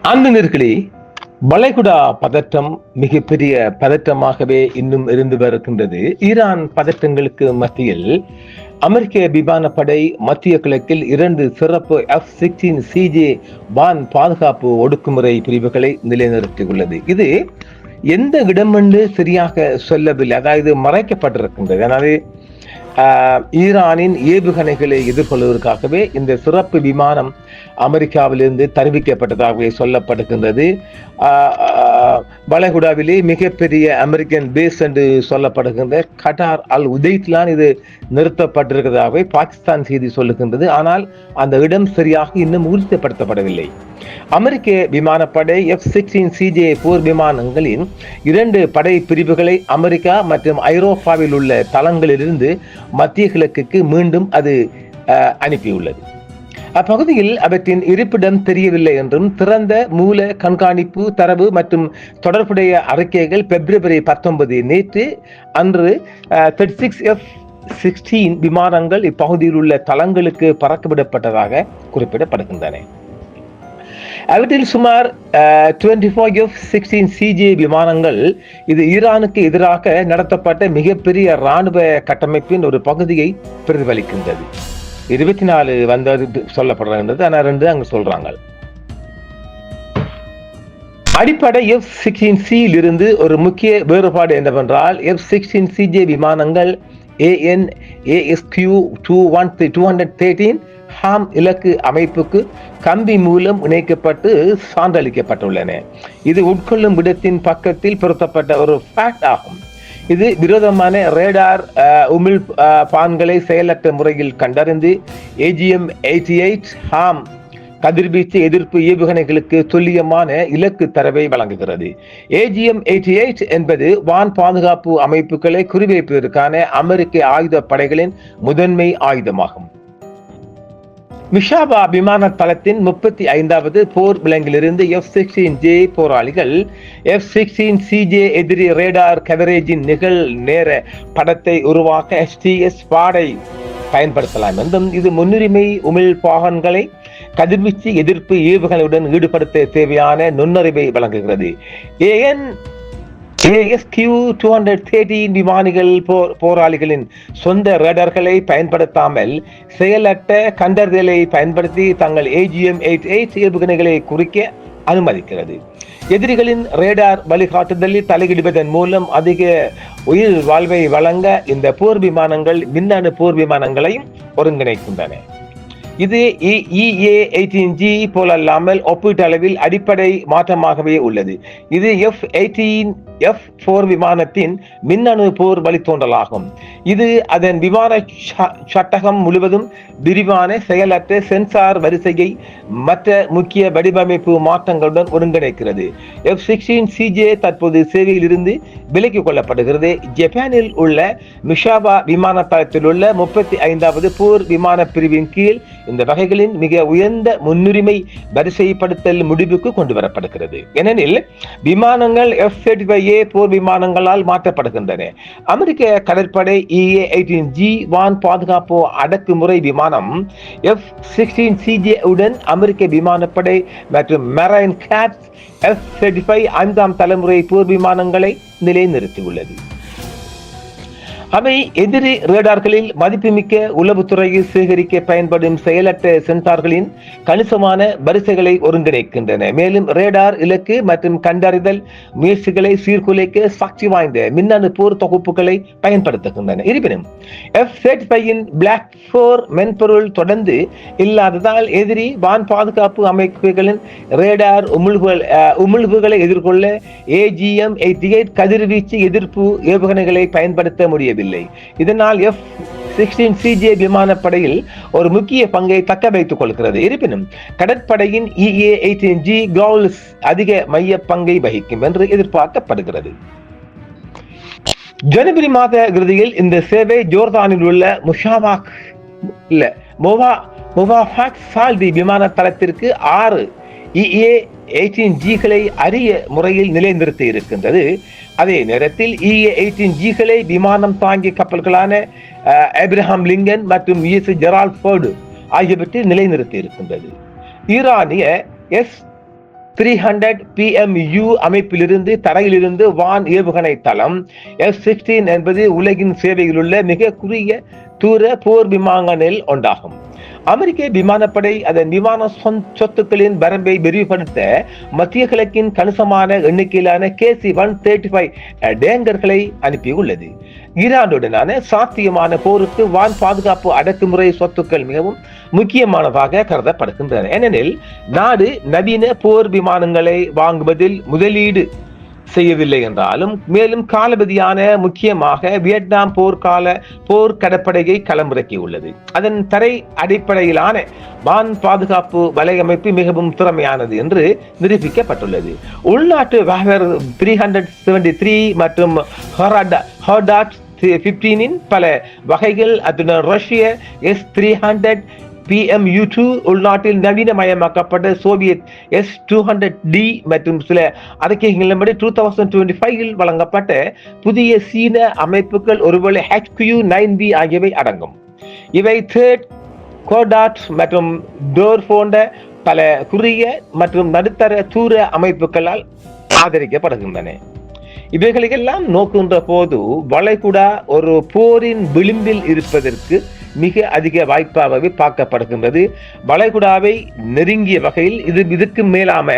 அன்பர்களே, வளைகுடா பதற்றம் மிகப்பெரிய பதற்றமாகவே இன்னும் இருந்து வருகின்றது. ஈரான் பதற்றங்களுக்கு மத்தியில் அமெரிக்க விமானப்படை மத்திய கிழக்கில் 2 சிறப்பு F-16CJ வான் பாதுகாப்பு ஒடுக்குமுறை பிரிவுகளை நிலைநிறுத்தியுள்ளது. இது எந்த இடம் என்று சரியாக சொல்லவில்லை, அதாவது மறைக்கப்பட்டிருக்கின்றது. அதாவது ஈரானின் ஏவுகணைகளை எதிர்கொள்வதற்காகவே இந்த சிறப்பு விமானம் அமெரிக்காவிலிருந்து தெரிவிக்கப்பட்டதாகவே சொல்லப்படுகின்றது. வளைகுடாவிலே மிகப்பெரிய அமெரிக்கன் பேஸ் என்று சொல்லப்படுகின்ற கட்டார் அல் உதைத்லான் இது நிறுத்தப்பட்டிருக்கிறதாகவே பாகிஸ்தான் செய்தி சொல்லுகின்றது. ஆனால் அந்த இடம் சரியாக இன்னும் உறுதிப்படுத்தப்படவில்லை. அமெரிக்க விமானப்படை F-16CJ போர் விமானங்களின் 2 படை பிரிவுகளை அமெரிக்கா மற்றும் ஐரோப்பாவில் உள்ள தளங்களிலிருந்து மத்திய கிழக்குக்கு மீண்டும் அது அனுப்பியுள்ளது. அப்பகுதியில் அவற்றின் இருப்பிடம் தெரியவில்லை என்றும் திறந்த மூல கண்காணிப்பு தரவு மற்றும் தொடர்புடைய அறிக்கைகள் February 19 நேற்று அன்று 36 F-16 விமானங்கள் இப்பகுதியில் உள்ள தளங்களுக்கு பறக்கவிடப்பட்டதாக குறிப்பிடப்படுகின்றன. அவற்றில் சுமார் 24 F-16CJ விமானங்கள் இது ஈரானுக்கு எதிராக நடத்தப்பட்ட மிகப்பெரிய இராணுவ கட்டமைப்பின் ஒரு பகுதியை பிரதிபலிக்கின்றது. 24 வந்தது சொல்லப்படுறது, ஆனால் 2 அங்க சொல்றாங்க. அடிப்படை F-16C இருந்து ஒரு முக்கிய வேறுபாடு என்னவென்றால் F-16CJ விமானங்கள் AN/ASQ-213 ஹாம் இலக்கு அமைப்புக்கு கம்பி மூலம் இணைக்கப்பட்டு சான்றளிக்கப்பட்டுள்ளன. இது உட்கொள்ளும் இடத்தின் பக்கத்தில் பொருத்தப்பட்ட ஒரு ஃபேக்ட் ஆகும். இது விரோதமான ரேடார் உமிழ் பான்களை செயலற்ற முறையில் கண்டறிந்து AGM-88 ஹாம் கதிர்வீச்சு எதிர்ப்பு ஏவுகணைகளுக்கு துல்லியமான இலக்கு தரவை வழங்குகிறது. AGM-88 என்பது வான் பாதுகாப்பு அமைப்புகளை குறிவைப்பதற்கான அமெரிக்க ஆயுத படைகளின் முதன்மை ஆயுதமாகும். மிஷாபா விமான தளத்தின் 35வது போர் விலங்கிலிருந்து F-16J போராளிகள் F-16CJ எதிரி ரேடார் கவரேஜின் நிகழ் நேர படத்தை உருவாக்க STS பாடை பயன்படுத்தலாம் என்றும் இது முன்னுரிமை உமிழ் பாகன்களை கதிர்வீச்சு எதிர்ப்பு ஏவுகளுடன் ஈடுபடுத்த தேவையான நுண்ணறிவை வழங்குகிறது. ASQ-213 விமானிகள் போராளிகளின் சொந்த ரேடார்களை பயன்படுத்தாமல் செயலற்ற கண்டறிதலை பயன்படுத்தி தங்கள் AGM-88 ஏவுகணைகளை குறிக்க அனுமதிக்கிறது. எதிரிகளின் ரேடார் வழிகாட்டுதலில் தலையிடுவதன் மூலம் அதிக உயிர் வாழ்வை வழங்க இந்த போர் விமானங்கள் மின்னணு போர் விமானங்களையும் ஒருங்கிணைக்கின்றன. இது EA-18G போலல்லாமல் ஒப்பீட்டளவில் அடிப்படை மாற்றமாகவே உள்ளது. இது F-4 விமானத்தின் மின்னணு போர் வழித்தோன்றலாகும். இது அதன் விமான சட்டகம் முழுவதும் விரிவான செயலற்ற சென்சார் வரிசையை மற்ற முக்கிய வடிவமைப்பு மாற்றங்களுடன் ஒருங்கிணைக்கிறது. F-16CJ தற்போது சேவையில் இருந்து விலக்கிக் கொள்ளப்படுகிறது. ஜப்பானில் உள்ள மிஷாபா விமான தளத்தில் உள்ள 35வது போர் விமான பிரிவின் கீழ் இந்த வகைகளின் மிக உயர்ந்த முன்னுரிமை வரிசைப்படுத்தல் முடிவுக்கு கொண்டு வரப்படுகிறது. ஏனெனில் விமானங்கள் F-35A போர் விமானங்களால் மாற்றப்படுகின்றன. அமெரிக்க கடற்படை EA-18G வான் பாதுகாப்பு அடக்குமுறை விமானம் F-16CJ உடன் அமெரிக்க விமானப்படை மற்றும் மெரைன் கேட்ஸ் F-35 5ஆம் தலைமுறை போர் விமானங்களை நிலைநிறுத்தியுள்ளது. அவை எதிரி ரேடார்களில் மதிப்புமிக்க உளவுத்துறையில் சேகரிக்க பயன்படும் செயலற்ற சென்சார்களின் கணிசமான வரிசைகளை ஒருங்கிணைக்கின்றன. மேலும் ரேடார் இலக்கு மற்றும் கண்டறிதல் முயற்சிகளை சீர்குலைக்க சக்தி வாய்ந்த மின்னணு போர் தொகுப்புகளை பயன்படுத்துகின்றன. இருப்பினும் F-35 பிளாக் 4 மென்பொருள் தொடர்ந்து இல்லாததால் எதிரி வான் பாதுகாப்பு அமைப்புகளின் ரேடார் உமிழ்வுகளை எதிர்கொள்ள AGM-88 கதிர்வீச்சு எதிர்ப்பு ஏவுகணைகளை பயன்படுத்த முடியவில்லை. இதனால் F-16CJ விமானப்படையில் ஒரு முக்கிய பங்கை தக்க வைத்துக் கொள்கிறது. இருப்பினும் கடற்படையின் EA-18G கவுல்ஸ் அதிக மைய பங்கை வகிக்கும் என்று எதிர்பார்க்கப்படுகிறது. ஜனவரி மாத இறுதியில் இந்த சேவை ஜோர்தானில் உள்ள முவாஃபக் சால்தி விமான தளத்திற்கு 6 EA-18Gகளை அரிய முறையில் நிலைநிறுத்தி இருக்கின்றது. அதே நேரத்தில் EA-18Gகளை விமானம் தாங்கிய கப்பல்களான ஆப்ரஹாம் லிங்கன் மற்றும் USS ஜெரால்ட் ஃபோர்டு ஆகியவற்றில் நிலைநிறுத்தி இருக்கின்றது. ஈரானிய S-300 PMU அமைப்பிலிருந்து தரையிலிருந்து வான் ஏவுகணை தளம் F-16 என்பது உலகின் சேவையில் உள்ள மிக குறுகிய தூர போர் விமானங்களில் ஒன்றாகும். அமெரிக்க விமானப்படை அதன் விமான சொத்துக்களின் வரம்பை விரிவுபடுத்த மத்திய கிழக்கின் கணிசமான எண்ணிக்கையிலான KC-135 டேங்கர்களை அனுப்பியுள்ளது. ஈரானுடனான சாத்தியமான போருக்கு வான் பாதுகாப்பு அடக்குமுறை சொத்துக்கள் மிகவும் முக்கியமானதாக கருதப்படுகின்றன. ஏனெனில் நாடு நவீன போர் விமானங்களை வாங்குவதில் முதலீடு செய்யவில்லை என்றாலும் மேலும் காலபதியான முக்கியமாக வியட்நாம் போர் கடற்படையை களமிறக்கியுள்ளது. அதன் தரை அடிப்படையிலான வான் பாதுகாப்பு வலையமைப்பு மிகவும் திறமையானது என்று நிரூபிக்கப்பட்டுள்ளது. உள்நாட்டு வேகர் 373 மற்றும் ஹோர்டாட் 15 பல வகைகள், அத்துடன் ரஷ்ய S-300 PMU-2 உள்நாட்டில் நவீனமயமாக்கப்பட்ட சோவியத் S-200D மற்றும் சில அறிக்கைகளின்படி 2025 வழங்கப்பட்ட புதிய சீன அமைப்புகள் ஒருவேளை HQ-9B ஆகியவை அடங்கும். இவை தேர்ட் கோடாட் மற்றும் டோர் போன்ற பல குறுகிய மற்றும் நடுத்தர தூர அமைப்புகளால் ஆதரிக்கப்படுகின்றன. இவைகளெல்லாம் நோக்குகின்ற போது வளைகுடா ஒரு போரின் விளிம்பில் இருப்பதற்கு மிக அதிக வாய்ப்பாகவே பார்க்கப்படுகின்றது. வளைகுடாவை நெருங்கிய வகையில் இதுக்கு மேலாம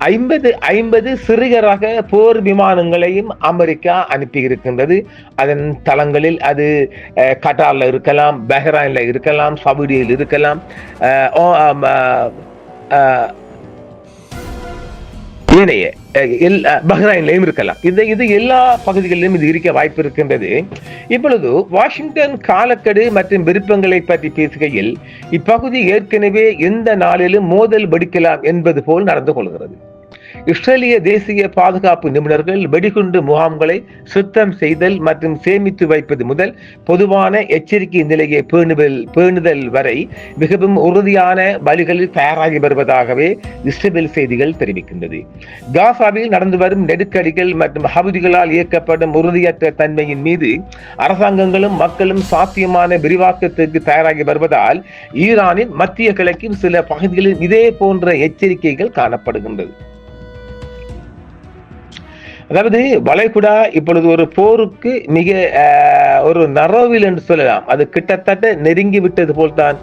50 சிறிய ரக போர் விமானங்களையும் அமெரிக்கா அனுப்பி இருக்கின்றது. அதன் தளங்களில் அது கட்டார்ல இருக்கலாம், பஹ்ரைன்ல இருக்கலாம், சவுதியில் இருக்கலாம், ஏனைய பஹ்ரைன்லையும் இருக்கலாம். இது எல்லா பகுதிகளிலும் இது இருக்க வாய்ப்பு இருக்கின்றது. இப்பொழுது வாஷிங்டன் காலக்கெடு மற்றும் விருப்பங்களை பற்றி பேசுகையில் இப்பகுதி ஏற்கனவே எந்த நாளிலும் மோதல் வெடிக்கலாம் என்பது போல் நடந்து கொள்கிறது. இஸ்ரேலிய தேசிய பாதுகாப்பு நிபுணர்கள் வெடிகுண்டு முகாம்களை சுத்தம் செய்தல் மற்றும் சேமித்து வைப்பது முதல் பொதுவான எச்சரிக்கை நிலையை பேணுதல் வரை மிகவும் உறுதியான வழிகளில் தயாராகி வருவதாகவே இஸ்ரேல் செய்திகள் தெரிவிக்கின்றது. காசாவில் நடந்து வரும் நெருக்கடிகள் மற்றும் ஹவுதிகளால் இயக்கப்படும் உறுதியற்ற தன்மையின் மீது அரசாங்கங்களும் மக்களும் சாத்தியமான விரிவாக்கத்திற்கு தயாராகி வருவதால் ஈரானின் மத்திய கிழக்கின் சில பகுதிகளில் இதே போன்ற எச்சரிக்கைகள் காணப்படுகின்றது. அதாவது வளைகுடா இப்பொழுது ஒரு போருக்கு மிக ஒரு நரோவில் என்று சொல்லலாம். அது கிட்டத்தட்ட நெருங்கி விட்டது போல்தான்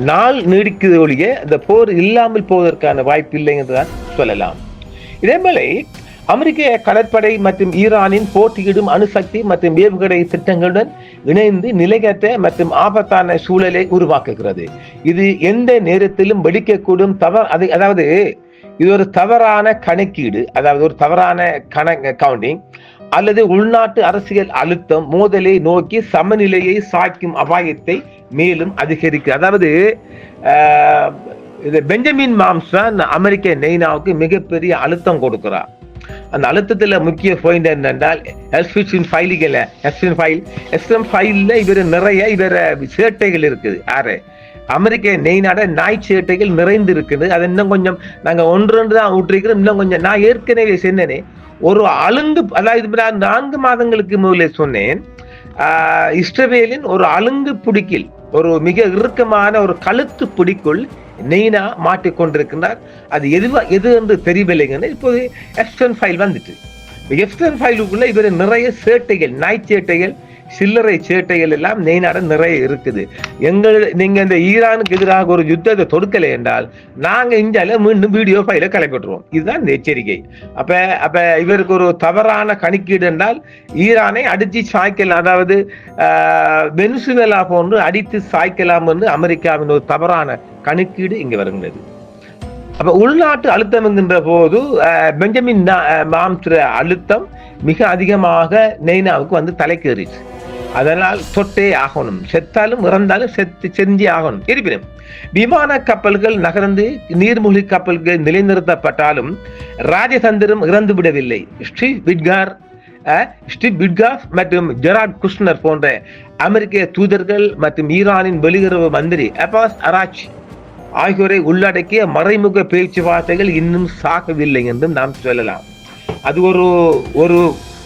நாள் நீடிக்கிறது ஒழிய அந்த போர் இல்லாமல் போவதற்கான வாய்ப்பு இல்லை என்றுதான் சொல்லலாம். இதேபோல அமெரிக்க கடற்படை மற்றும் ஈரானின் போட்டியிடும் அணுசக்தி மற்றும் ஏவுகணை திட்டங்களுடன் இணைந்து நிலையற்ற மற்றும் ஆபத்தான சூழலை உருவாக்குகிறது. இது எந்த நேரத்திலும் வெடிக்கக்கூடும் அதாவது இது ஒரு தவறான கணக்கீடு, அதாவது ஒரு தவறான கவுண்டிங் அல்லது உள்நாட்டு அரசியல் அழுத்தம் மோதலை நோக்கி சமநிலையை சாய்க்கும் அபாயத்தை மேலும் அதிகரிக்க. அதாவது பெஞ்சமின் மாம்சன் அமெரிக்க நெய்னாவுக்கு மிகப்பெரிய அழுத்தம் கொடுக்கிறார். அந்த அழுத்தத்துல முக்கிய பாயிண்ட் என்னென்றால் இவர் நிறைய சேட்டைகள் இருக்குது. அமெரிக்க நெய்நாட நாய் சேட்டைகள் நிறைந்து இருக்குது. அது இன்னும் கொஞ்சம் நாங்க ஒன்று தான் ஊற்றிக்கிறோம். இன்னும் கொஞ்சம் நான் ஏற்கனவே சொன்னேனே ஒரு அலுங்கு, அதாவது 4 மாதங்களுக்கு முதலே சொன்னேன், இஸ்ரேலின் ஒரு அலுங்கு பிடிக்கில் ஒரு மிக இறுக்கமான ஒரு கழுத்து பிடிக்குள் நெய்னா மாட்டிக்கொண்டிருக்கிறார். அது எது என்று தெரியவில்லைங்க. இப்போது F-15 வந்துட்டு F-15க்குள்ள இவர் நிறைய சேட்டைகள், நாய் சேட்டைகள், சில்லறை சேட்டைகள் எல்லாம் நெய்நாட நிறைய இருக்குது. நீங்க இந்த ஈரானுக்கு எதிராக ஒரு யுத்தத்தை தொடுக்கலை என்றால் நாங்க இந்தியால மீண்டும் வீடியோ ஃபைல கிளப்பிட்டுருவோம். இதுதான் இந்த எச்சரிக்கை. அப்ப இவருக்கு ஒரு தவறான கணக்கீடு என்றால் ஈரானை அடித்து சாய்க்கலாம், அதாவது வெனிசுவேலா போன்று அடித்து சாய்க்கலாம் என்று அமெரிக்காவின் ஒரு தவறான கணக்கீடு இங்க வருகிறது. அப்ப உள்நாட்டு அழுத்தம் என்கின்ற போது பெஞ்சமின் மாம்சுற அழுத்தம் மிக அதிகமாக நெய்னாவுக்கு வந்து தலைக்கேறிச்சு. அதனால் தொட்டே ஆகணும், செத்தாலும் இறந்தாலும் செஞ்சே ஆகணும். இருப்பினும் விமான கப்பல்கள் நகர்ந்து நீர்மூழ்கி கப்பல்கள் நிலைநிறுத்தப்பட்டாலும் ராஜதந்திரம் இறந்து விடவில்லை. ஸ்டீவ் விட்காஃப் மற்றும் ஜெராட் குஷ்னர் போன்ற அமெரிக்க தூதர்கள் மற்றும் ஈரானின் வெளியுறவு மந்திரி அப்பாஸ் அராச்சி ஆகியோரை உள்ளடக்கிய மறைமுக பேச்சுவார்த்தைகள் இன்னும் சாகவில்லை என்றும் நாம் சொல்லலாம். அது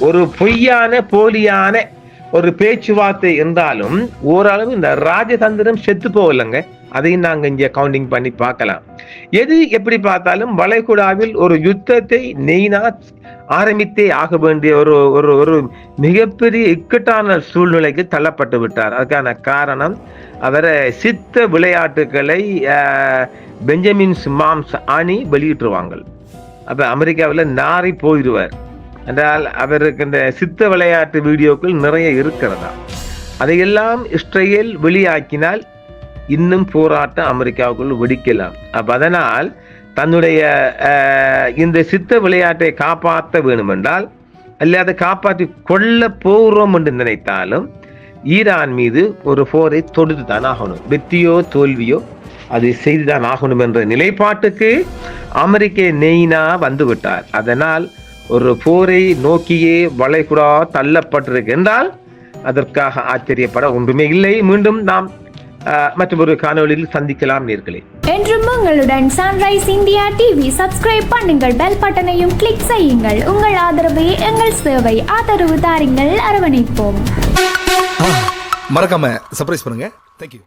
ஒரு பொய்யான போலியான ஒரு பேச்சுவார்த்தை என்றாலும் ஓரளவு இந்த ராஜதந்திரம் செத்து போகலைங்க. அதையும் நாங்க இங்க கவுண்டிங் பண்ணி பார்க்கலாம். எது எப்படி பார்த்தாலும் வளைகுடாவில் ஒரு யுத்தத்தை நெய்னா ஆரம்பித்தே ஆக வேண்டிய ஒரு ஒரு ஒரு மிகப்பெரிய இக்கட்டான சூழ்நிலைக்கு தள்ளப்பட்டு விட்டார். அதுக்கான காரணம் அவரை சித்த விளையாட்டுகளை பெஞ்சமின் மாம்ஸ் அணி வெளியிட்டுருவாங்க. அப்ப அமெரிக்காவில் நாரி போயிடுவார் என்றால் அவருக்கு இந்த சித்த விளையாட்டு வீடியோக்கள் நிறைய இருக்கிறதா. அதையெல்லாம் இஸ்ரேல் வெளியாக்கினால் இன்னும் போராட்டம் அமெரிக்காவுக்குள் வெடிக்கலாம். அப்ப அதனால் தன்னுடைய இந்த சித்த விளையாட்டை காப்பாற்ற வேணும் என்றால் அல்லது காப்பாற்றி கொள்ள போகிறோம் என்று நினைத்தாலும் ஈரான் மீது ஒரு போரை தொடுத்து தான் ஆகணும். வெற்றியோ தோல்வியோ அது செய்துதான் ஆகணும் என்ற நிலைப்பாட்டுக்கு அமெரிக்க நெய்னா வந்து விட்டார். அதனால் ஒரு போரை நோக்கியே வளைகுடா தள்ளப்பட்டிருக்கு என்றால் அதற்காக ஆச்சரியப்பட ஒன்றுமே இல்லை. மீண்டும் நாம் மற்றொரு காணொளியில் சந்திக்கலாம் நேர்களே. என்றும் உங்களுடன் சன்ரைஸ் இந்தியா டிவி சப்ஸ்கிரைப் பண்ணுங்கள், பெல் பட்டனையும் கிளிக் செய்யுங்கள். உங்கள் ஆதரவே எங்கள் சேவை. ஆதரவு தாருங்கள், அரவணைப்போம். மறக்காம சர்ப்ரைஸ் பண்ணுங்க. தேங்க்யூ.